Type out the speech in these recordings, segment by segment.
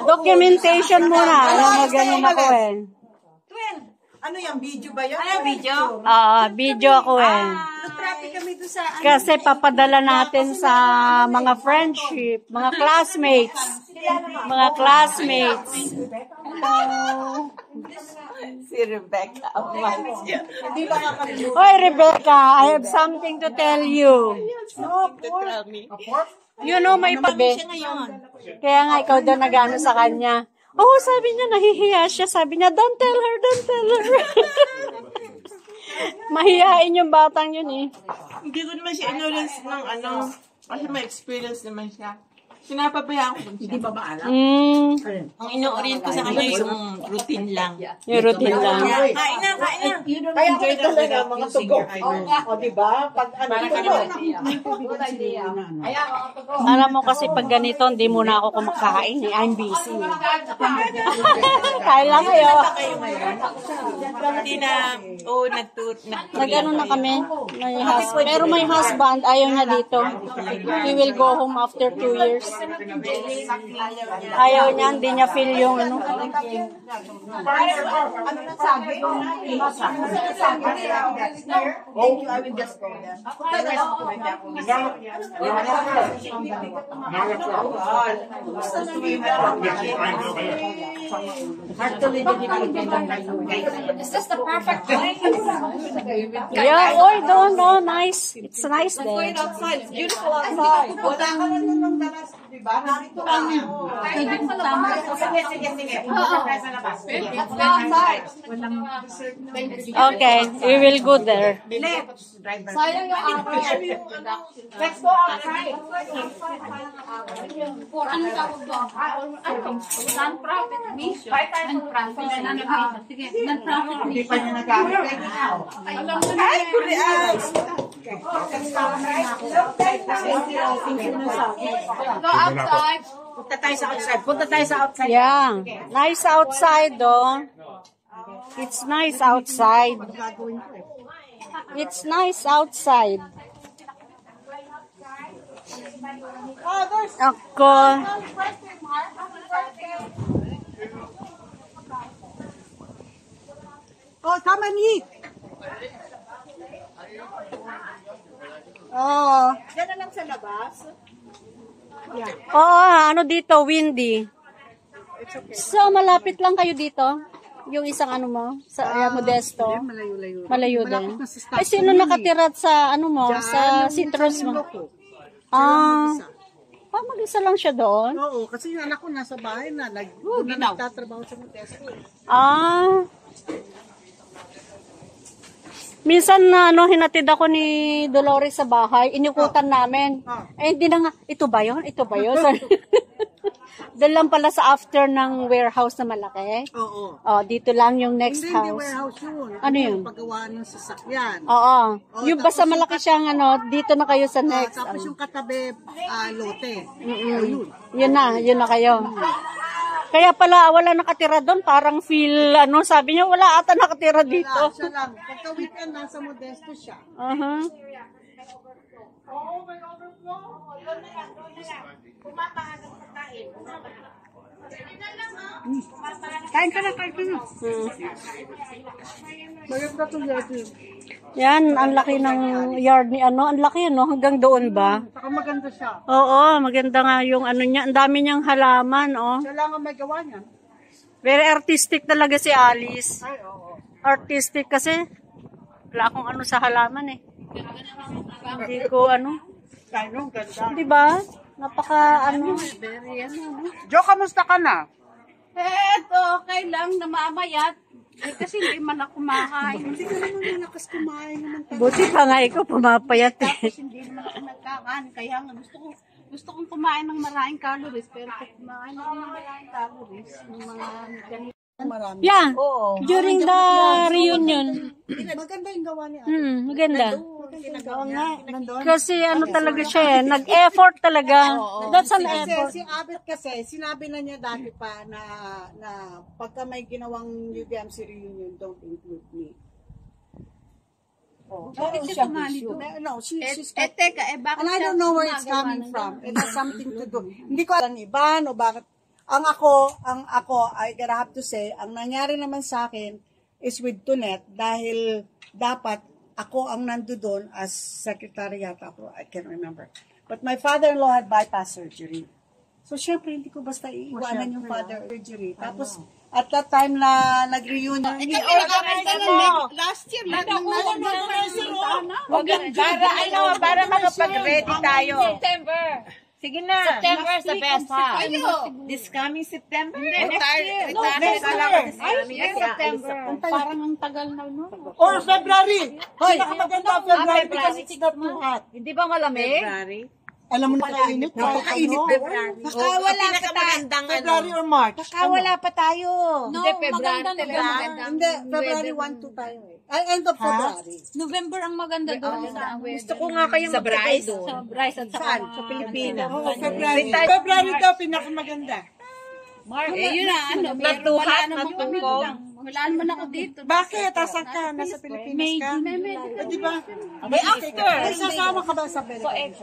Documentation muna. Ganyan ako eh. Ano yung video ba yun? Ano video? Video ako eh. Traffic kami doon sa... Kasi papadala natin sa mga friendship, mga classmates. Mga classmates. Si Rebecca. Hoy, Rebecca, I have something to tell you. You know, may pabe. Kaya nga, ikaw daw nag-ano sa kanya. Oh, sabi niya, nahihiya siya. Sabi niya, don't tell her, don't tell her. Mahihain yung batang yun eh. Hindi ko naman siya ignorance ng ano. Kasi may experience naman siya. Sinapabayaan ko siya. Hindi ba maalam? Ang ino-orient ko sa kanya yung routine lang. Yung routine lang. Kain na. Kaya ako talaga mga tugo. O, diba? Pag ano, Alam mo kasi pag ganito, hindi muna ako kumakain eh. I'm busy. Kain lang kayo. Hindi na, Nag-ano na kami. Pero may husband, ayaw niya dito. He will go home after 2 years. Ayaw niya, hindi niya feel yung ano. Is this the perfect day? Yeah, oy, no, nice. It's nice there. Outside. It's beautiful outside. Okay, we will go there. Sayang yung let's go outside. For ano tawag ba? Non-profit mission. Non-profit. Sige, non-profit mission. Hindi pa niya nag-aaral. Ay, kulian! Go outside. Punta tayo sa outside. Yeah, nice outside though. It's nice outside. It's nice outside. Ako. Oh, tama ni. Oh. Diyan na lang sa labas. Oo, ano dito, windy. So, malapit lang kayo dito? Yung isang ano mo? Sa Modesto? Malayo-layo. Malayo din. Ay, sino nakatira sa ano mo? Sa citrus mo? Mag-isa lang siya doon? Oo, kasi yung anak ko nasa bahay na. Nagtatrabaho sa Modesto. Minsan na hinatid ako ni Dolores sa bahay, inukutan namin. Eh, hindi na nga, ito ba yun? Ito ba yun? Doon lang pala sa after ng warehouse na malaki. Oo. Dito lang yung next house. Hindi warehouse yun. Ano yun? Paggawa ng sasakyan. Oo. Yung basta malaki siyang dito na kayo sa next. Tapos yung katabi, lote. Yun na kayo. Kaya pala wala nakatira doon, parang feel sabi niya wala ata nakatira dito. Wala, siya lang. Pagka weekend nasa Modesto siya. Kain ka na. Maganda to dito. Yan, ang laki ng yard ni ang laki hanggang doon ba? Saka maganda siya. Oo, maganda nga yung niya, ang dami niyang halaman, Siya lang ang may gawa niyan. Very artistic talaga si Alice. Ay, oo. Artistic kasi, wala akong sa halaman eh. Hindi ko Kaya ganda. Diba? Napaka very Jo, kamusta ka na? Eto, okay lang na mamayat. Kasi hindi man ako kumakain. Hindi ka naman malakas kumain naman. Buti pa nga ikaw pumapayat eh. Tapos hindi naman ako nagkakain. Kaya nga gusto kong kumain ng maraming calories. Pero pag kumain ako ng maraming calories, yung mga ganito. Marami. Yeah, during the reunion. Maganda yung gawa niya. Maganda. Oo nga, nandun. Kasi talaga siya nag-effort talaga. That's an effort. Si Abet kasi, sinabi na niya dati pa na pagka may ginawang UBMC reunion, don't include me. Bakit siya sumali doon? No, she's teka, bakit and I don't know where it's coming from. It has something to do. Hindi ko alam iban o bakit ang ako, I gotta have to say, ang nangyari naman sa akin is with Tunet dahil dapat ako ang nandoon as secretary yata ako, I can't remember. But my father-in-law had bypass surgery. So, syempre, hindi ko basta iiwanan yung father surgery. Tapos, at that time na nag-reunion, Last year, para makapag-ready tayo. September. Sige na. September is the best, ha? This coming September? Next year. September. Parang ang tagal na no. or February. Hoy, nakamaganda February because it's not too hot. Hindi ba malamig? Alam mo na kainit. Napakainit. Baka wala pa tayo. February or March. Baka wala pa tayo. Hindi, February talaga. Hindi, February 1-2 tayo eh. End of February. November ang maganda doon. Gusto ko nga kayong mag-bryce. Sa Bryce at saan? Sa Pilipinas. February daw pinakamaganda. Yun na, Natuhat, natutok. Wala naman ako dito. Bakit? Asan ka? Nasa Pilipinas ka? Di ba? May after. Ay, sasama ka ba sa Pilipinas?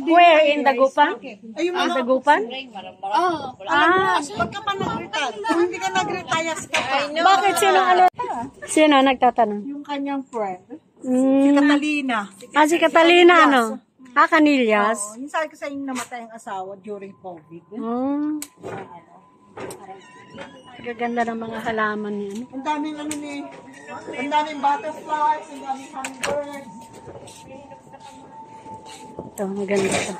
Where? In Dagupan? Ay, yung mga Dagupan? pagka pa nag-retire. Kung hindi ka nag-retire, ka pa. Bakit? Sino nagtatanong? Yung kanyang friend, Mm. Catalina. Si Catalina, ano? Canillas. Yung sabi ko sa inyo namatay ang asawa during COVID. Mm. Gaganda ng mga halaman niya. No? Ang daming ang daming butterflies, ang daming hummingbirds. Ito, maganda ito.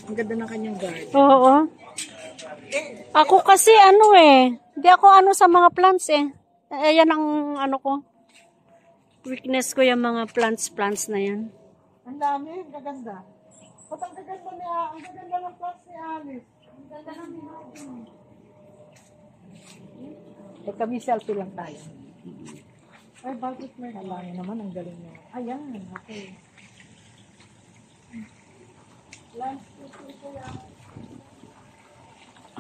Ang ganda ng kanyang garden. Oo. Ako kasi hindi ako sa mga plants eh. Ayan ang ko. Weakness ko yung mga plants na yan. Ang dami, ang gaganda. Ba't ang gaganda ng plants ni Alice? Ang ganda ng kami selfie lang tayo. Ay, bakit may halangin naman? Ang galing niya. Ayan, okay.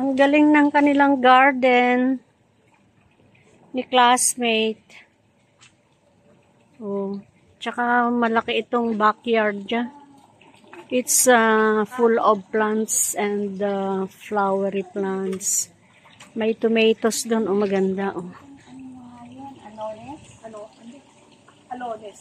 Ang galing ng kanilang garden ni classmate. Oh, tsaka malaki itong backyard dyan. It's full of plants and flowery plants. May tomatoes doon. Oh, maganda. Oh. Alones.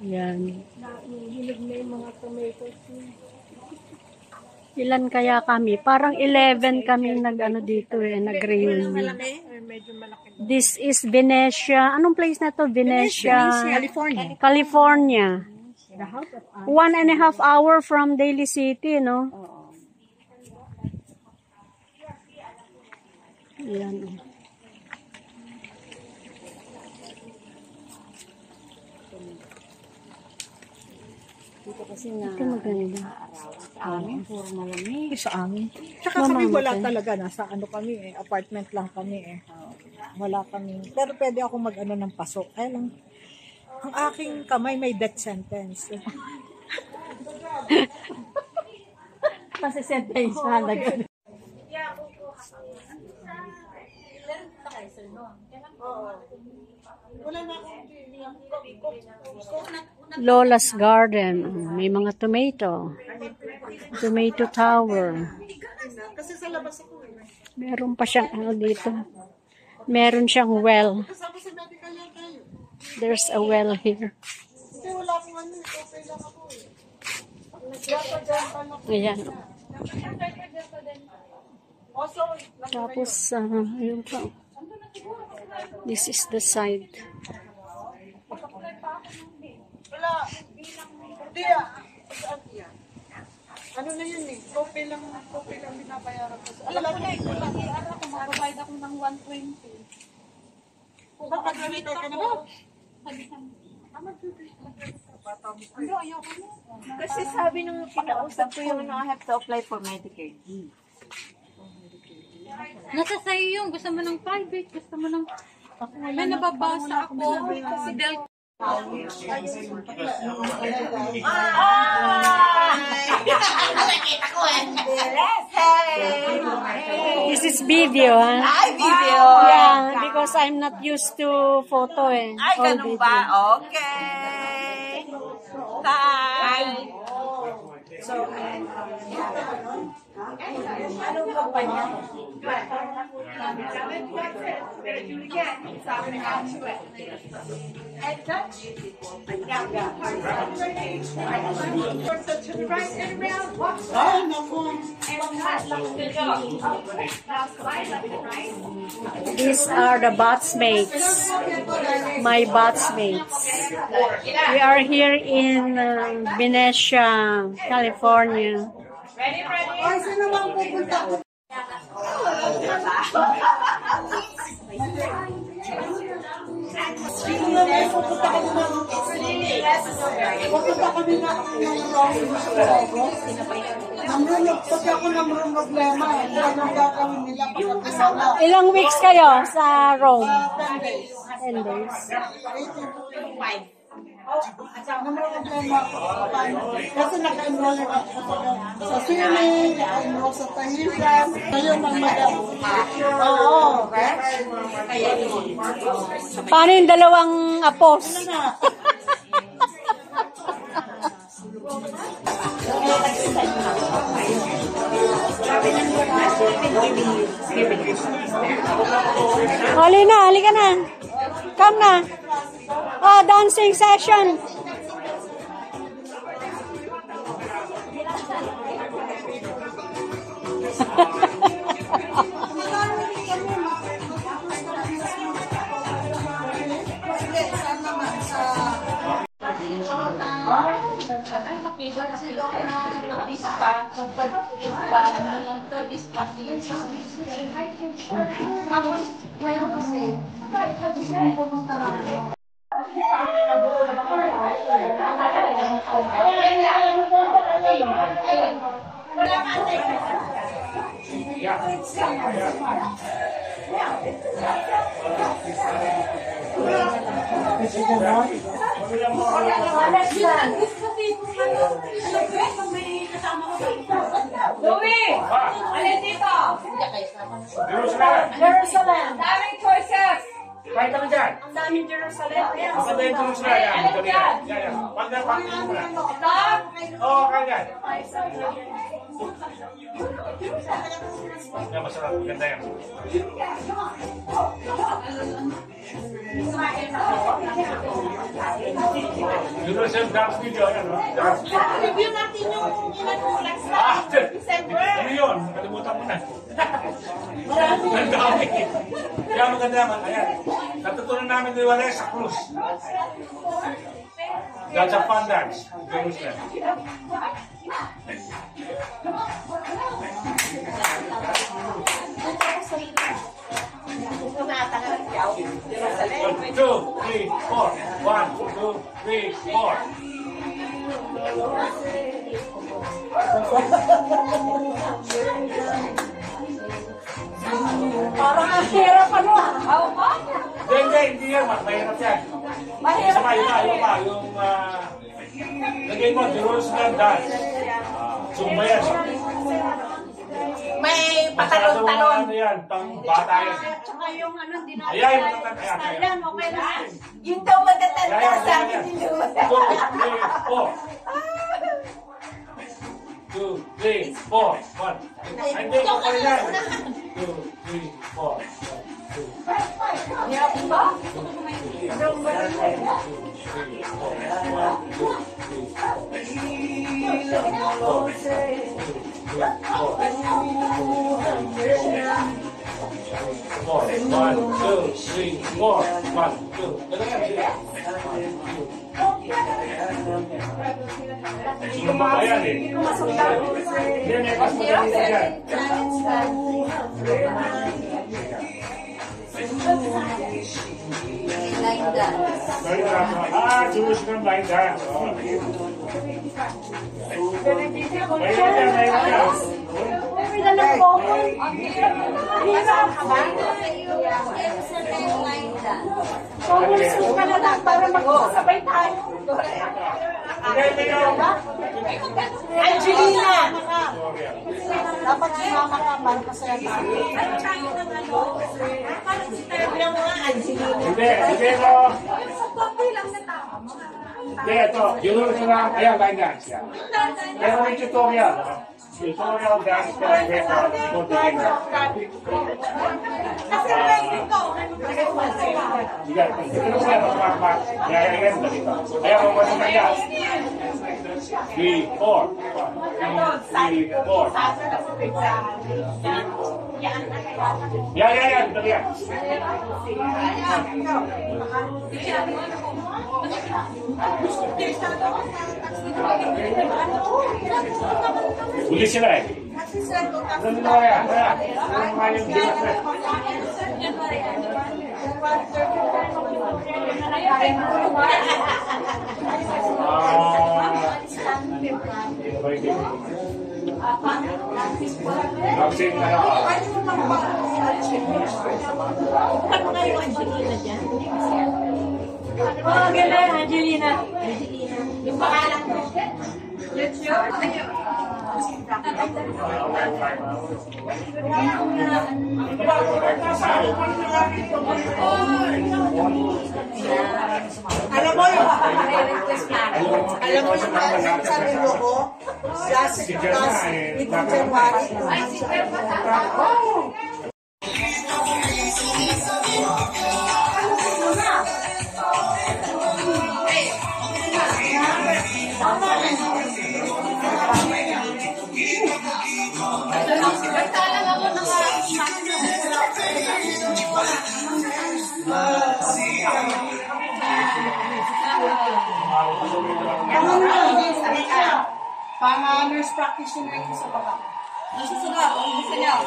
Yan. Ilan kaya kami? Parang 11 kami dito nag-reunion. This is Venetia. Anong place na to? Venetia, California. 1.5 hour from Daly City, no? Yan. Ito maganda. Puro malamig. Sa amin. Tsaka kami wala talaga. Nasa kami apartment lang kami Wala kami. Pero pwede ako mag-ano ng pasok. Kaya lang, ang aking kamay may death sentence. Pasisentence halaga. Lola's Garden. May mga tomato. Tomato tower. Kasi sa labas ako Meron pa siyang dito. Meron siyang well. Kasama sa medical yan tayo. There's a well here. Kasi wala akong okay lang ako Ayan. Also, Tapos, yun pa. This is the side. wala. Hindi ano na yun Kopi lang binabayaran ko. Alam ko na ito lang. Ara ko, mababayad ako ng 120. Bakit ganito ka na ba? Kasi sabi nung kinausap ko yung I have to apply for Medicaid. Nasa sa'yo yung. Gusto mo ng private. Gusto mo ng... May nababasa ako. Si Del Nakita ko eh. This is video, ha? Ay, video. Yeah, because I'm not used to photo, eh. Ay, All ganun video. ba? Okay. Bye. These are the batsmates. My batsmates. We are here in Venetia, California. Ay, sino bang pupunta ko? Pupunta kami na ng Namrunog, pag ako namrunog problema, anong gagawin nila pagkakasala? Ilang weeks kayo sa Rome? 10 days. 10 days. 18 namrunog problema ako. Kasi naka-enroll ako sa swimming, naka-enroll sa tahiran. Ngayon ang madam. Oo. Paano yung dalawang apos? Hali na, halika na. Come na. Oh, dancing session. Louie! Alin dito? Jerusalem! Daming choices! Kahit kami dyan. Ang daming Jerusalem. Ayan. Ang ganda yung Jerusalem. Yan. Alin Kami yan? yan. Yan. Pag-napakit mo na. Ito? Oo, kagad. Yan, masarap. Ganda yan. Jerusalem dance video. Yan, no? Dance video. Review natin yung ilan mo last Ah! December. Ano yun? Nakalimutan mo na. Ang dami. Kaya maganda naman. Ayan. Natutunan namin ni Vanessa Cruz. That's a fun dance. Jerusalem. One, two, three, four. 1, 2, 3, 4. Parang ang hirap ano ah. Oo ba? Hindi yan. Mahirap yan. Isa pa, yung lagay mo, Jerusalem dance. Zumba yan. May patalon-talon. Ano yan, pang bata yan. Tsaka yung ano, hindi natin Ayan, yung kaya matatanda. style yan, okay na. Yun daw matatanda Ayan, sa akin ayan. din 2, 3, 4. 2, 3, 4. 1. Hindi, ikaw pa rin yan. 2, 3, 4. 2, Hirap ba? 3, Jerusalem like that. May dalang common. Ang hirap. Ang hirap. Pumuso ka na lang para mag-sabay tayo. Angelina! Dapat sumama ka para masaya tayo. Tignan mo nga, Angelina. Hindi mo. Hindi, ito. Yun ito lang. Ayan, line dance. Yan. Pero may tutorial. Tutorial dance. Ayan, mo na yan. 3, 4. 3, 4. Yan. Dali yan. Huli sila eh. Ano na yan? Ano nga yung bilas eh? Vaccine na lang. Ano nga yung Angelina dyan? Ganda, Angelina. Yung pangalan mo. Alam mo yung sa relo ko, last itong January. Pang-nurse practitioner yung sa baba. Nasusunod. Gusto niyo.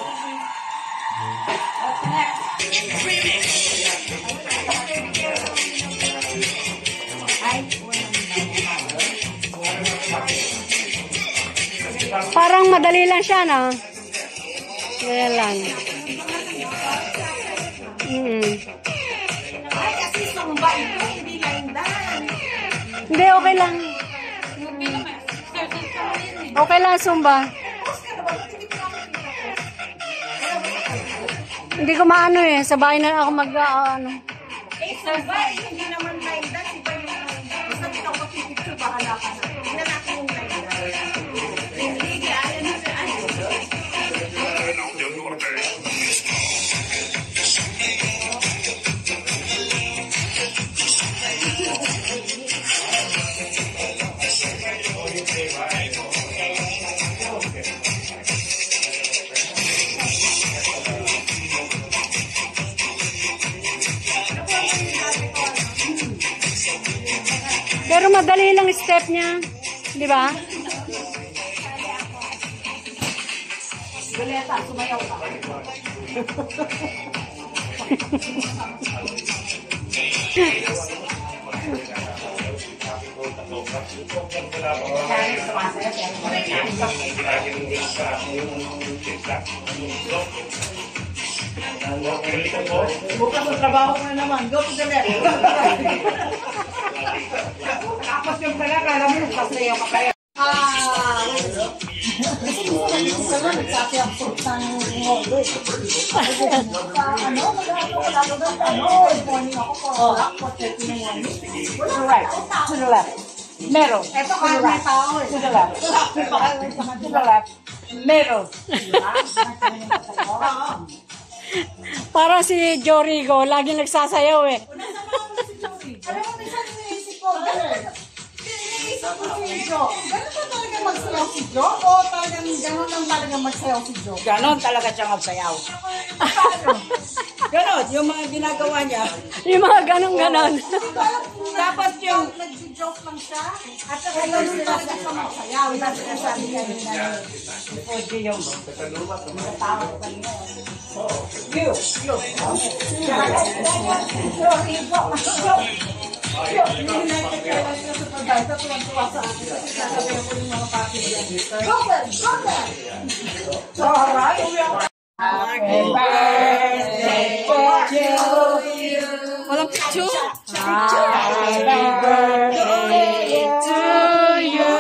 Parang madali lang siya, no? Kaya lang. Kasi sumba ito, hindi laindan. Hindi, okay lang. Okay lang, Zumba. Hindi ko maano eh. Sa bahay na ako ano. Sumba, hindi naman laindan. Iba yung laindan. Basta ito ko pipicture, bahala ka na. Tingnan natin yung laindan. Hindi, ayaw na siya. Pero madali lang step niya. Di ba? Guleta, sumayaw ka. Bukas ang trabaho ko na naman. Go to the left. Tapos yung pala, kala mo, nagpasayaw ka kaya. Kasi gusto na dito sa mga nagsabi ang purtang ngolo eh. Ano, mag-ano ko lang doon. Morning ako po. For 30 na yan. To the right. To the left. Meron. Ito kaya may tao eh. To the left. To the left. Meron. Parang si Jorigo, lagi nagsasayaw eh. Alam mo, minsan iniisip ko, iniisip ko si Jo. Ganun ba talaga magsayaw si Jo? O talagang ganun lang talaga magsayaw si Jo? Ganon talaga siya magsayaw. Ganon, yung mga ginagawa niya. Yung mga ganon-ganon. Tapos yung... Nag-joke lang siya. At saka ganun talaga siya magsayaw. Yung sinasabi niya nila. Pwede yung... Wala Happy birthday to you.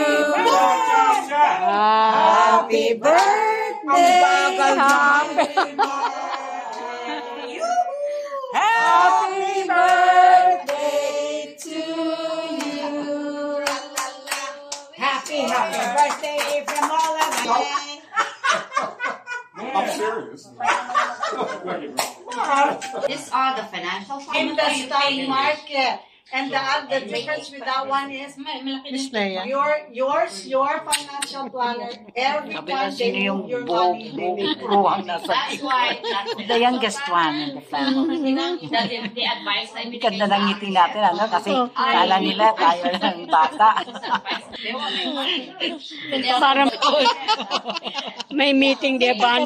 Happy birthday. Happy birthday to you. Happy birthday from all of us. I'm serious. These are the financial In the stock market. And the difference with that one is your financial planner, every time they move your money, they make That's why The youngest one in the family. the advice I mean, Ganda ng ngiti natin, ano? Kasi kala nila tayo ng bata. Para may meeting di ba?